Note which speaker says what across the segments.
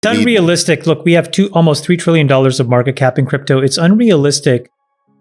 Speaker 1: It's unrealistic. Look, we have almost $3 trillion of market cap in crypto. It's unrealistic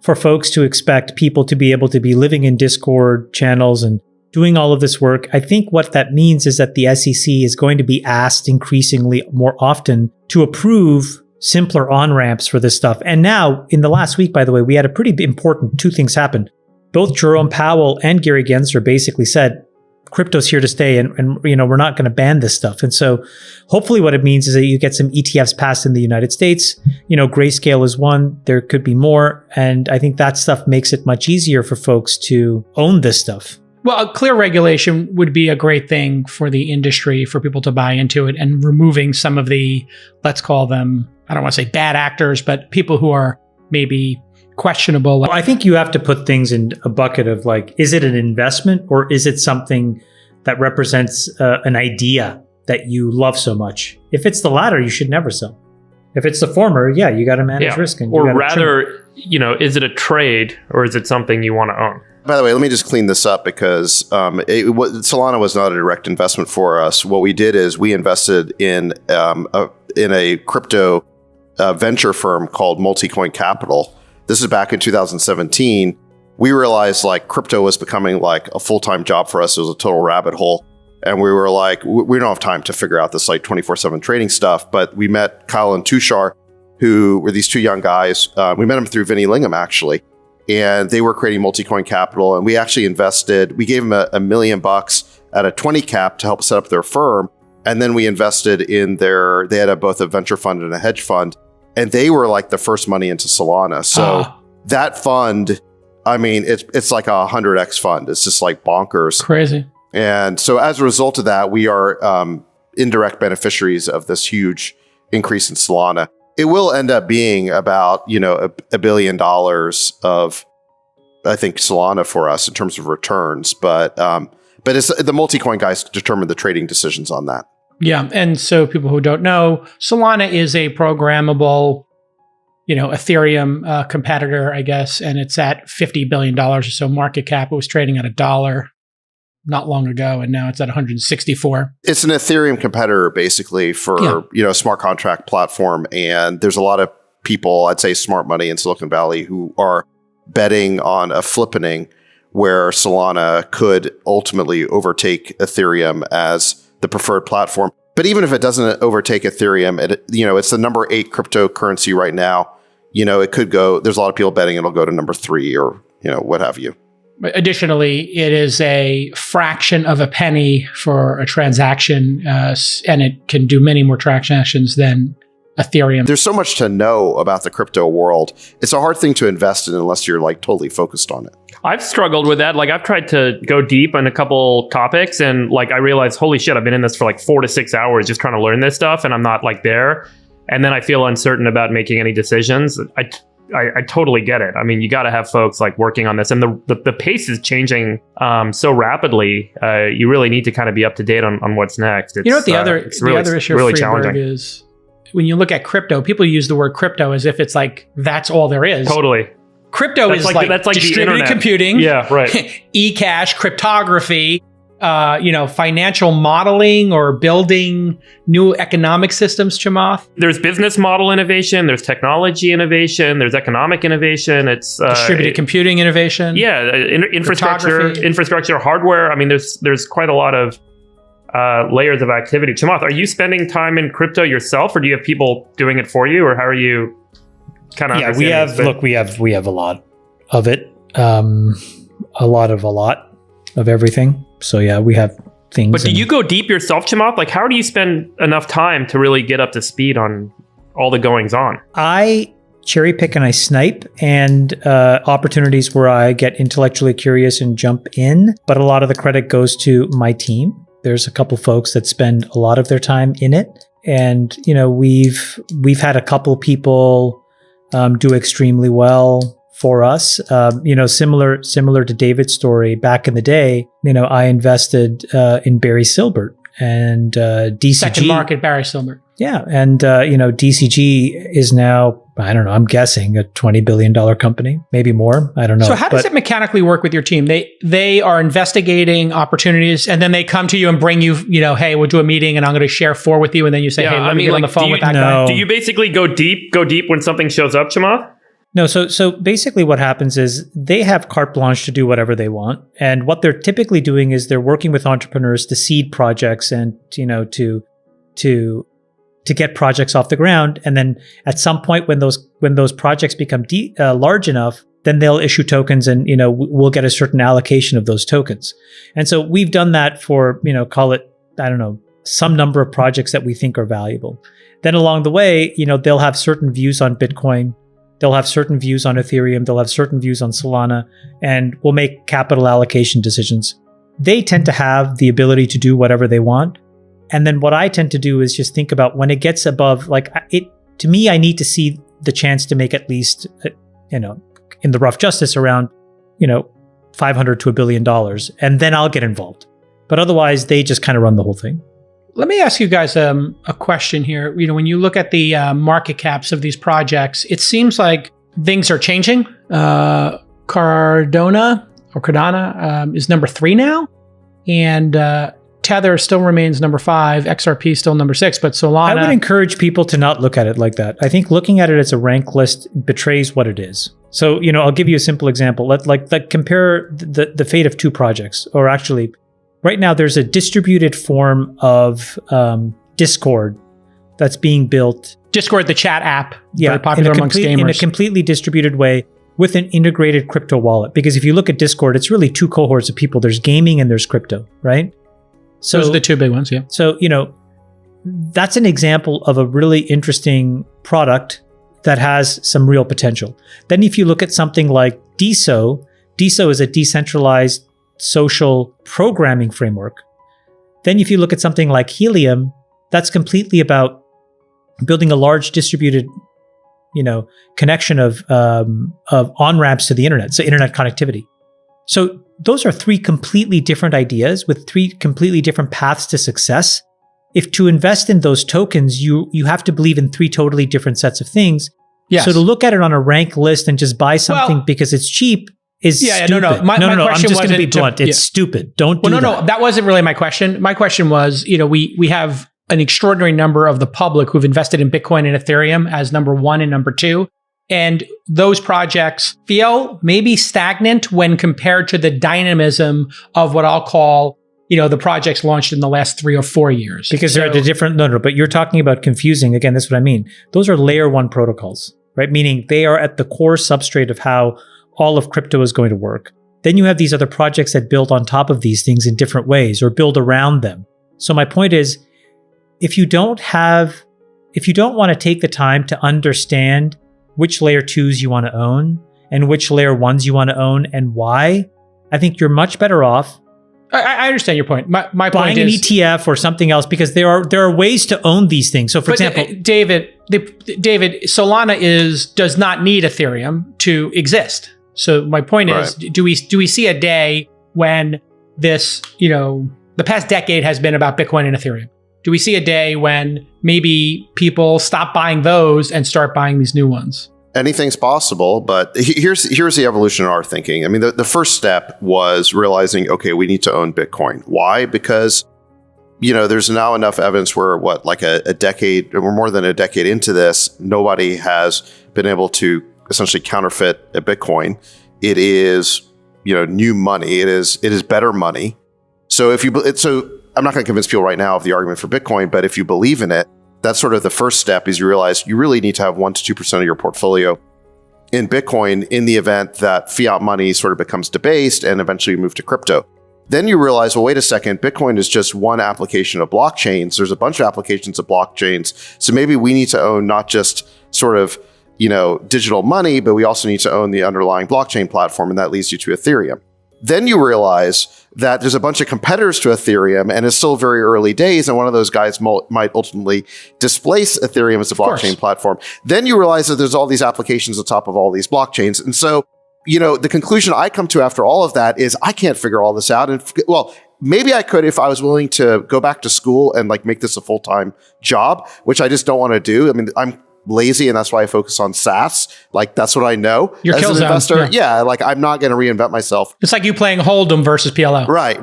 Speaker 1: for folks to expect people to be able to be living in Discord channels and doing all of this work. I think what that means is that the SEC is going to be asked increasingly more often to approve simpler on-ramps for this stuff. And now, in the last week, by the way, we had a pretty important two things happen. Both Jerome Powell and Gary Gensler basically said, crypto's here to stay, and we're not going to ban this stuff. And so hopefully what it means is that you get some ETFs passed in the United States. Grayscale is one. There could be more. And I think that stuff makes it much easier for folks to own this stuff.
Speaker 2: Well, a clear regulation would be a great thing for the industry, for people to buy into it, and removing some of the, let's call them, I don't want to say bad actors, but people who are maybe questionable.
Speaker 1: Well, I think you have to put things in a bucket of like, is it an investment or is it something that represents an idea that you love so much? If it's the latter, you should never sell. If it's the former, yeah, you got to manage risk.
Speaker 3: Or rather, is it a trade or is it something you want to own?
Speaker 4: By the way, let me just clean this up because Solana was not a direct investment for us. What we did is we invested in a crypto venture firm called Multicoin Capital. This is back in 2017. We realized like crypto was becoming like a full-time job for us. It was a total rabbit hole. And we were like, we don't have time to figure out this like 24/7 trading stuff. But we met Kyle and Tushar, who were these two young guys. We met them through Vinny Lingham, actually. And they were creating Multicoin Capital. And we actually invested, we gave them $1 million at a 20 cap to help set up their firm. And then we invested in they had both a venture fund and a hedge fund. And they were like the first money into Solana. So that fund, I mean, it's like a 100x fund. It's just like bonkers.
Speaker 2: Crazy.
Speaker 4: And so as a result of that, we are indirect beneficiaries of this huge increase in Solana. It will end up being about, $1 billion of, I think, Solana for us in terms of returns. But it's the Multicoin guys determine the trading decisions on that.
Speaker 2: Yeah. And so people who don't know, Solana is a programmable, Ethereum competitor, I guess, and it's at $50 billion or so market cap. It was trading at $1 not long ago, and now it's at 164.
Speaker 4: It's an Ethereum competitor, basically, for a smart contract platform. And there's a lot of people, I'd say smart money in Silicon Valley, who are betting on a flippening where Solana could ultimately overtake Ethereum as the preferred platform. But even if it doesn't overtake Ethereum, it's the number 8 cryptocurrency right now. It could go, there's a lot of people betting it'll go to number 3 or, what have you.
Speaker 2: Additionally, it is a fraction of a penny for a transaction, and it can do many more transactions than Ethereum.
Speaker 4: There's so much to know about the crypto world. It's a hard thing to invest in unless you're like totally focused on it.
Speaker 3: I've struggled with that. Like I've tried to go deep on a couple topics and like I realized, holy shit, I've been in this for like 4 to 6 hours just trying to learn this stuff and I'm not like there. And then I feel uncertain about making any decisions. I totally get it. I mean, you got to have folks like working on this, and the pace is changing so rapidly. You really need to kind of be up to date on what's next.
Speaker 2: It's, the other issue really challenging is when you look at crypto, people use the word crypto as if it's like that's all there is.
Speaker 3: Totally.
Speaker 2: Crypto is like distributed computing, e-cash, cryptography, financial modeling or building new economic systems, Chamath.
Speaker 3: There's business model innovation, there's technology innovation, there's economic innovation. It's
Speaker 2: distributed computing innovation.
Speaker 3: Yeah, infrastructure, hardware. I mean, there's quite a lot of layers of activity. Chamath, are you spending time in crypto yourself, or do you have people doing it for you, or how are you kind of?
Speaker 1: Yeah, we have a lot of it, a lot of everything. So yeah, we have things.
Speaker 3: But do you go deep yourself, Chamath? Like, how do you spend enough time to really get up to speed on all the goings on?
Speaker 1: I cherry pick and I snipe, and opportunities where I get intellectually curious and jump in. But a lot of the credit goes to my team. There's a couple folks that spend a lot of their time in it, and we've had a couple people do extremely well for us. Similar to David's story, back in the day, I invested in Barry Silbert and DCG.
Speaker 2: Second market Barry Silbert.
Speaker 1: Yeah. And, DCG is now, I don't know, I'm guessing a $20 billion company, maybe more. I don't know.
Speaker 2: So how does it mechanically work with your team? They are investigating opportunities and then they come to you and bring you, hey, we'll do a meeting and I'm going to share 4 with you. And then you say, hey, let me get on the phone with that guy.
Speaker 3: Do you basically go deep when something shows up, Chamath?
Speaker 1: No, so basically what happens is they have carte blanche to do whatever they want. And what they're typically doing is they're working with entrepreneurs to seed projects and, to get projects off the ground. And then at some point when those projects become large enough, then they'll issue tokens and, we'll get a certain allocation of those tokens. And so we've done that for, call it, I don't know, some number of projects that we think are valuable. Then along the way, they'll have certain views on Bitcoin. They'll have certain views on Ethereum. They'll have certain views on Solana, and we'll make capital allocation decisions. They tend to have the ability to do whatever they want. And then what I tend to do is just think about when it gets above, to me, I need to see the chance to make at least, in the rough justice around, $500 to $1 billion. And then I'll get involved. But otherwise, they just kind of run the whole thing.
Speaker 2: Let me ask you guys a question here. When you look at the market caps of these projects, it seems like things are changing. Cardano is number 3 now, and Tether still remains number 5. XRP still number 6, but Solana.
Speaker 1: I would encourage people to not look at it like that. I think looking at it as a rank list betrays what it is. So I'll give you a simple example. Let's compare the fate of 2 projects, or actually. Right now, there's a distributed form of Discord that's being built.
Speaker 2: Discord, the chat app, very popular amongst gamers.
Speaker 1: In a completely distributed way with an integrated crypto wallet. Because if you look at Discord, it's really 2 cohorts of people. There's gaming and there's crypto, right? So,
Speaker 2: those are the 2 big ones, yeah.
Speaker 1: So, that's an example of a really interesting product that has some real potential. Then if you look at something like DeSo is a decentralized social programming framework. Then if you look at something like Helium, that's completely about building a large distributed, connection of on-ramps to the internet, so internet connectivity. So those are 3 completely different ideas with 3 completely different paths to success. If to invest in those tokens, you have to believe in 3 totally different sets of things.
Speaker 2: Yes.
Speaker 1: So to look at it on a rank list and just buy something because it's cheap is stupid.
Speaker 2: No. My question
Speaker 1: I'm just going to be
Speaker 2: wasn't
Speaker 1: blunt. It's stupid. Don't do that.
Speaker 2: No. That wasn't really my question. My question was, we have an extraordinary number of the public who've invested in Bitcoin and Ethereum as number 1 and number 2. And those projects feel maybe stagnant when compared to the dynamism of what I'll call, the projects launched in the last 3 or 4 years.
Speaker 1: Because they're the different, but you're talking about confusing. Again, that's what I mean. Those are layer 1 protocols, right? Meaning they are at the core substrate of how all of crypto is going to work. Then you have these other projects that build on top of these things in different ways or build around them. So my point is, if you don't want to take the time to understand which layer 2s you want to own and which layer 1s you want to own and why, I think you're much better off.
Speaker 2: I understand your point. My point
Speaker 1: buying an ETF or something else, because there are ways to own these things. So for example,
Speaker 2: David, Solana does not need Ethereum to exist. So my point is, do we see a day when this, the past decade has been about Bitcoin and Ethereum? Do we see a day when maybe people stop buying those and start buying these new ones?
Speaker 4: Anything's possible, but here's the evolution in our thinking. I mean, the first step was realizing, okay, we need to own Bitcoin. Why? Because, there's now enough evidence where a decade or more than a decade into this, nobody has been able to essentially counterfeit a Bitcoin. It is, new money. It is better money. So I'm not going to convince people right now of the argument for Bitcoin, but if you believe in it, that's sort of the first step, is you realize you really need to have 1% to 2% of your portfolio in Bitcoin in the event that fiat money sort of becomes debased and eventually you move to crypto. Then you realize, well, wait a second, Bitcoin is just one application of blockchains. There's a bunch of applications of blockchains. So maybe we need to own not just sort of, digital money, but we also need to own the underlying blockchain platform. And that leads you to Ethereum. Then you realize that there's a bunch of competitors to Ethereum and it's still very early days. And one of those guys might ultimately displace Ethereum as a blockchain platform. Then you realize that there's all these applications on top of all these blockchains. And so, the conclusion I come to after all of that is I can't figure all this out. And maybe I could if I was willing to go back to school and like make this a full-time job, which I just don't want to do. I mean, I'm lazy, and that's why I focus on SaaS. Like, that's what I know.
Speaker 2: Your
Speaker 4: as
Speaker 2: kill
Speaker 4: an
Speaker 2: zone,
Speaker 4: investor. Yeah, like I'm not going to reinvent myself.
Speaker 2: It's like you playing Hold'em versus PLO.
Speaker 4: Right.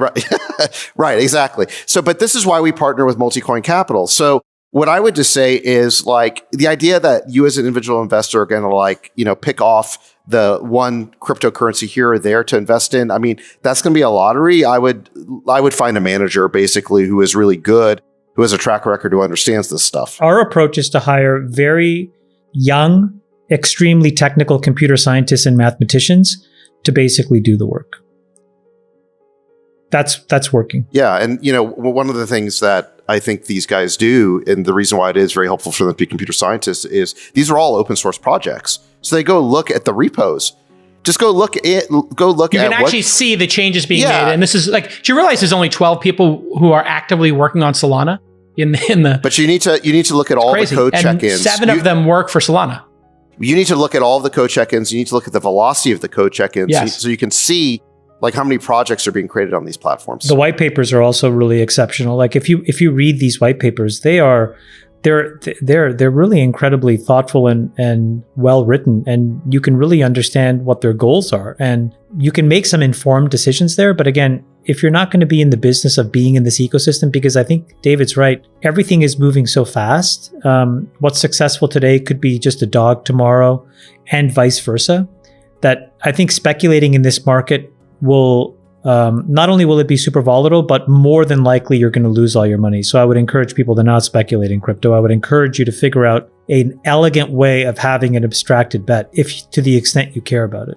Speaker 4: Right, exactly. So, but this is why we partner with Multicoin Capital. So what I would just say is like the idea that you as an individual investor are going to like, pick off the one cryptocurrency here or there to invest in. I mean, that's going to be a lottery. I would find a manager basically who is really good, who has a track record, who understands this stuff.
Speaker 1: Our approach is to hire very young, extremely technical computer scientists and mathematicians to basically do the work. That's working.
Speaker 4: Yeah. And, one of the things that I think these guys do, and the reason why it is very helpful for them to be computer scientists, is these are all open source projects. So they go look at the repos. Just go look at
Speaker 2: You can actually see the changes being made. And this is like, do you realize there's only 12 people who are actively working on Solana in the
Speaker 4: But you need to look at all the code check-ins.
Speaker 2: 7 of them work for Solana.
Speaker 4: You need to look at all the code check-ins. You need to look at the velocity of the code check-ins.
Speaker 2: Yes.
Speaker 4: So you can see like how many projects are being created on these platforms.
Speaker 1: The white papers are also really exceptional. Like if you read these white papers, they're really incredibly thoughtful and well written, and you can really understand what their goals are, and you can make some informed decisions there. But again, if you're not going to be in the business of being in this ecosystem, because I think David's right, everything is moving so fast. What's successful today could be just a dog tomorrow, and vice versa. That I think speculating in this market will not only will it be super volatile, but more than likely you're going to lose all your money. So I would encourage people to not speculate in crypto. I would encourage you to figure out an elegant way of having an abstracted bet, if to the extent you care about it.